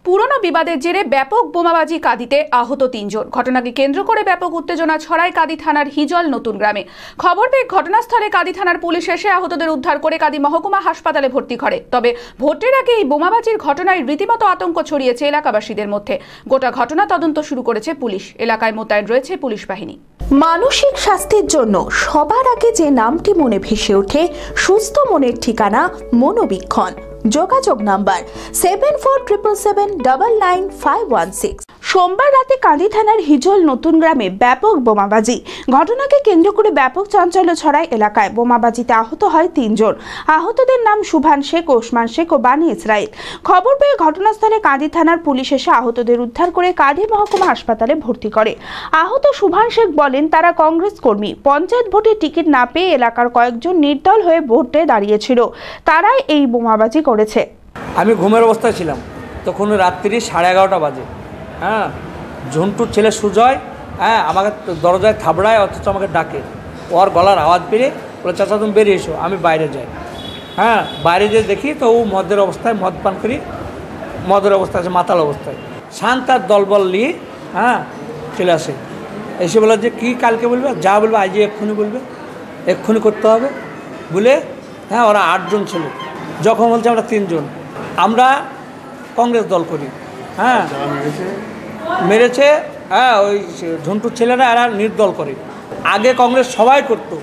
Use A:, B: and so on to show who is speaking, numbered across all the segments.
A: পুরনো বিবাদের জেরে ব্যাপক বোমাবাজি কাঁদিতে আহত ৩ জন। ঘটনাকে কেন্দ্র করে ব্যাপক উত্তেজনা ছড়ায় কাঁদি থানার হিজল নতুন গ্রামে। খবর পেয়ে ঘটনাস্থলে কাঁদি থানার পুলিশ এসে আহতদের উদ্ধার করে কাঁদি মহকুমা হাসপাতালে ভর্তি করে। তবে ভোটের আগে এই বোমাবাজির ঘটনায় রীতিমতো আতঙ্ক ছড়িয়েছে এলাকাবাসীদের মধ্যে। গোটা ঘটনা তদন্ত শুরু করেছে পুলিশ। এলাকায় মোতায়েন রয়েছে পুলিশ বাহিনী।
B: মানসিক স্বাস্থ্যের জন্য সবার আগে যে নামটি মনে ভেসে ওঠে, সুস্থ মনের ঠিকানা মনোবীক্ষণ। যোগাযোগ নাম্বার 7477799516। সোমবার রাতে কাঁদি থানার হিজল নতুন গ্রামে ব্যাপক বোমাবাজি। ঘটনাকে কেন্দ্র করে ব্যাপক চাঞ্চল্য ছড়ায় এলাকায়। বোমাবাজিতে আহত হয় ৩ জন। আহতদের নাম সুভান শেখ, ওসমান শেখ ও বানি ইসরাইল। খবর পেয়ে ঘটনাস্থলে কাঁদি থানার পুলিশ এসে আহতদের উদ্ধার করে কাঁদি মহকুমা হাসপাতালে ভর্তি করে। আহত সুভান শেখ বলেন, তারা কংগ্রেস কর্মী। পঞ্চায়েত ভোটে টিকিট না পেয়ে এলাকার কয়েকজন নির্দল হয়ে ভোটে দাঁড়িয়েছিল, তারাই এই বোমাবাজি করেছে।
C: আমি ঘুমের অবস্থায় ছিলাম, তখন রাত্রি 11:30 বাজে। ঝন্টুর ছেলে সুজয় আমাকে দরজায় থাবড়ায়, অথচ আমাকে ডাকে। ওর গলার আওয়াজ পেয়ে বলে, চাচা তুমি বেরিয়ে এসো। আমি বাইরে যাই। বাইরে যেয়ে দেখি তো ও মদের অবস্থায়, মদ পান করি, মদের অবস্থায় আছে, মাতাল অবস্থায়। শান্তার দলবল নিয়ে চলে আসে। এসে বলে যে কি কালকে বলবে, যা বলবে আজই এক্ষুনি বলবে, এক্ষুনি করতে হবে বলে। ওরা 8 জন ছিল, যখন বলছে আমরা 3 জন। আমরা কংগ্রেস দল করি। মেরেছে ওই ঝন্টুর ছেলেরা, এরা নির্দল করে। আগে কংগ্রেস সবাই করতো,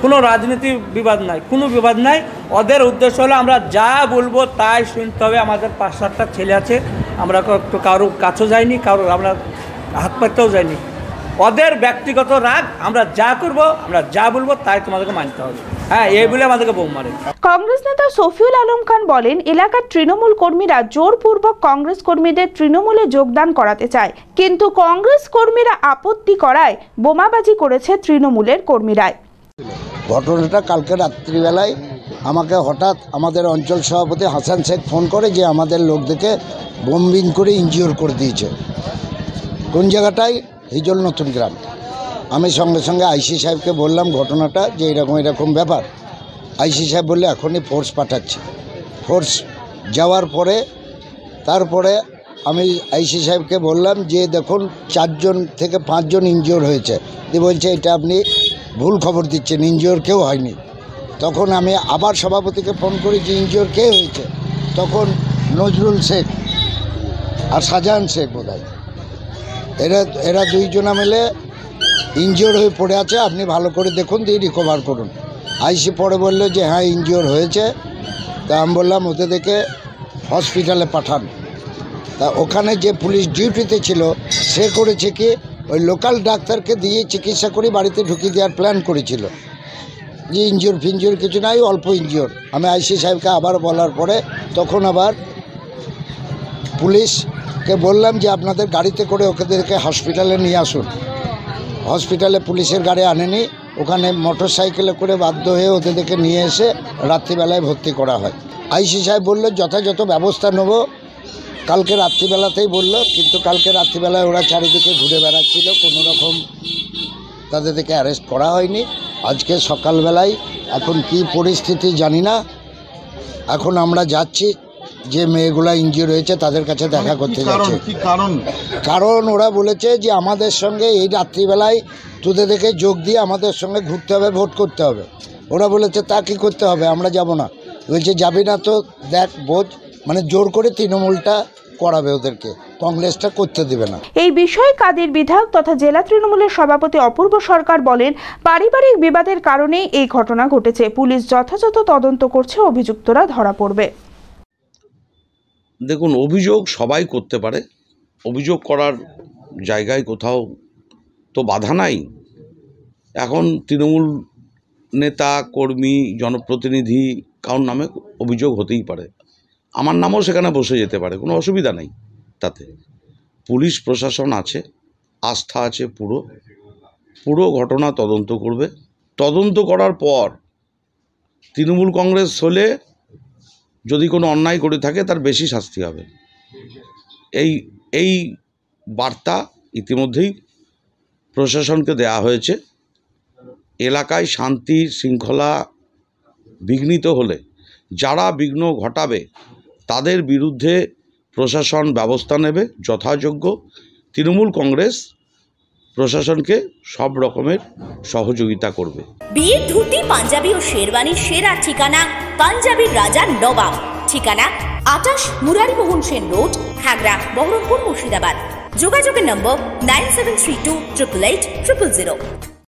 C: কোনো রাজনীতি বিবাদ নাই, কোনো বিবাদ নাই। ওদের উদ্দেশ্য হলো আমরা যা বলবো তাই শুনতে হবে। আমাদের 5-7টা ছেলে আছে, আমরা একটু কারো কাছেও যাইনি, কারো আমরা হাত পাততেও যাইনি। ওদের ব্যক্তিগত রাগ, আমরা যা করব, আমরা যা বলবো তাই তোমাদেরকে মানতে হবে। এই বলে আমাদেরকে বোম মারে।
B: কংগ্রেস নেতা সফিউল আলম খান বলেন, এলাকার তৃণমূল কর্মীরা জোরপূর্বক কংগ্রেস কর্মীদের তৃণমূলে যোগদান করাতে চায়, কিন্তু কংগ্রেস কর্মীরা আপত্তি করায় বোমাবাজি করেছে তৃণমূলের কর্মীরাই।
D: ঘটনাটা কালকে রাত্রিবেলায় আমাকে হঠাৎ আমাদের অঞ্চল সভাপতি হাসান শেখ ফোন করে যে আমাদের লোকদেরকে বোমবিং করে ইনজিওর করে দিয়েছে। কোন জায়গাটায়? হিজল নতুন গ্রাম। আমি সঙ্গে সঙ্গে আইসি সাহেবকে বললাম ঘটনাটা, যে এরকম ব্যাপার। আইসি সাহেব বললে এখনই ফোর্স পাঠাচ্ছি। ফোর্স যাওয়ার পরে তারপরে আমি আইসি সাহেবকে বললাম যে দেখুন 4 জন থেকে 5 জন ইনজিওর হয়েছে। দিয়ে বলছে এটা আপনি ভুল খবর দিচ্ছেন, ইনজিওর কেউ হয়নি। তখন আমি আবার সভাপতিকে ফোন করি যে ইনজিওর কে হয়েছে। তখন নজরুল শেখ আর শাহজাহান শেখ বোধহয়, এরা 2 জনা মিলে ইনজিওর হয়ে পড়ে আছে, আপনি ভালো করে দেখুন, দিয়ে রিকভার করুন। আইসি পরে বললো যে হ্যাঁ ইনজিওর হয়েছে। তা আমি বললাম ওদেরকে হসপিটালে পাঠান। তা ওখানে যে পুলিশ ডিউটিতে ছিল সে করেছে কি, ওই লোকাল ডাক্তারকে দিয়ে চিকিৎসা করে বাড়িতে ঢুকিয়ে দেওয়ার প্ল্যান করেছিল, যে ইনজিওর কিছু নাই, অল্প ইনজিওর। আমি আইসি সাহেবকে আবার বলার পরে তখন আবার পুলিশকে বললাম যে আপনাদের গাড়িতে করে ওদেরকে হসপিটালে নিয়ে আসুন। হসপিটালে পুলিশের গাড়ি আনেনি, ওখানে মোটর সাইকেলে করে বাধ্য হয়ে ওদেরকে নিয়ে এসে রাত্রিবেলায় ভর্তি করা হয়। আইসি সাহেব বললো যথাযথ ব্যবস্থা নেব। কালকে রাত্রিবেলাতেই বললো, কিন্তু কালকে রাত্রিবেলায় ওরা চারিদিকে ঘুরে বেড়াচ্ছিল, কোনো রকম তাদেরকে অ্যারেস্ট করা হয়নি। আজকে সকালবেলায় এখন কি পরিস্থিতি জানি না, এখন আমরা যাচ্ছি যে মেয়েগুলা ইনজিওর হয়েছে তাদের কাছে দেখা করতে যাচ্ছে। কারণ ওরা বলেছে যে আমাদের সঙ্গে এই রাত্রিবেলায় তোদেরকে যোগ দিয়ে আমাদের সঙ্গে ঘুরতে হবে, ভোট করতে হবে। ওরা বলেছে তা কি করতে হবে, আমরা যাব না। বলছে যাবি না তো দেখ বোঝ, মানে জোর করে তৃণমূলটা করাবে ওদেরকে, কংগ্রেসটা করতে দেবে না।
B: এই বিষয়ে কাদির বিধায়ক তথা জেলা তৃণমূলের সভাপতি অপূর্ব সরকার বলেন, পারিবারিক বিবাদের কারণেই এই ঘটনা ঘটেছে। পুলিশ যথাযথ তদন্ত করছে, অভিযুক্তরা ধরা পড়বে।
E: দেখুন, অভিযোগ সবাই করতে পারে, অভিযোগ করার জায়গায় কোথাও তো বাধা নাই। এখন তৃণমূল নেতা, কর্মী, জনপ্রতিনিধি কারোর নামে অভিযোগ হতেই পারে, আমার নামও সেখানে বসে যেতে পারে, কোনো অসুবিধা নেই তাতে। পুলিশ প্রশাসন আছে, আস্থা আছে, পুরো ঘটনা তদন্ত করবে। তদন্ত করার পর তৃণমূল কংগ্রেস হলে যদি কোনো অন্যায় করে থাকে তার বেশি শাস্তি হবে। এই বার্তা ইতিমধ্যেই প্রশাসনকে দেয়া হয়েছে। এলাকায় শান্তি শৃঙ্খলা বিঘ্নিত হলে যারা বিঘ্ন ঘটাবে তাদের বিরুদ্ধে প্রশাসন ব্যবস্থা নেবে যথাযোগ্য। তৃণমূল কংগ্রেস প্রশাসনকে সব রকমের সহযোগিতা করবে।
F: বিয়ের ধুতি, পাঞ্জাবি ও শেরওয়ানির সেরা ঠিকানা পাঞ্জাবির রাজা নবাব। ঠিকানা 28 মুরারিমোহন সেন রোড, খাগড়া, বহরমপুর, মুর্শিদাবাদ। যোগাযোগের নম্বর 9732 888 000।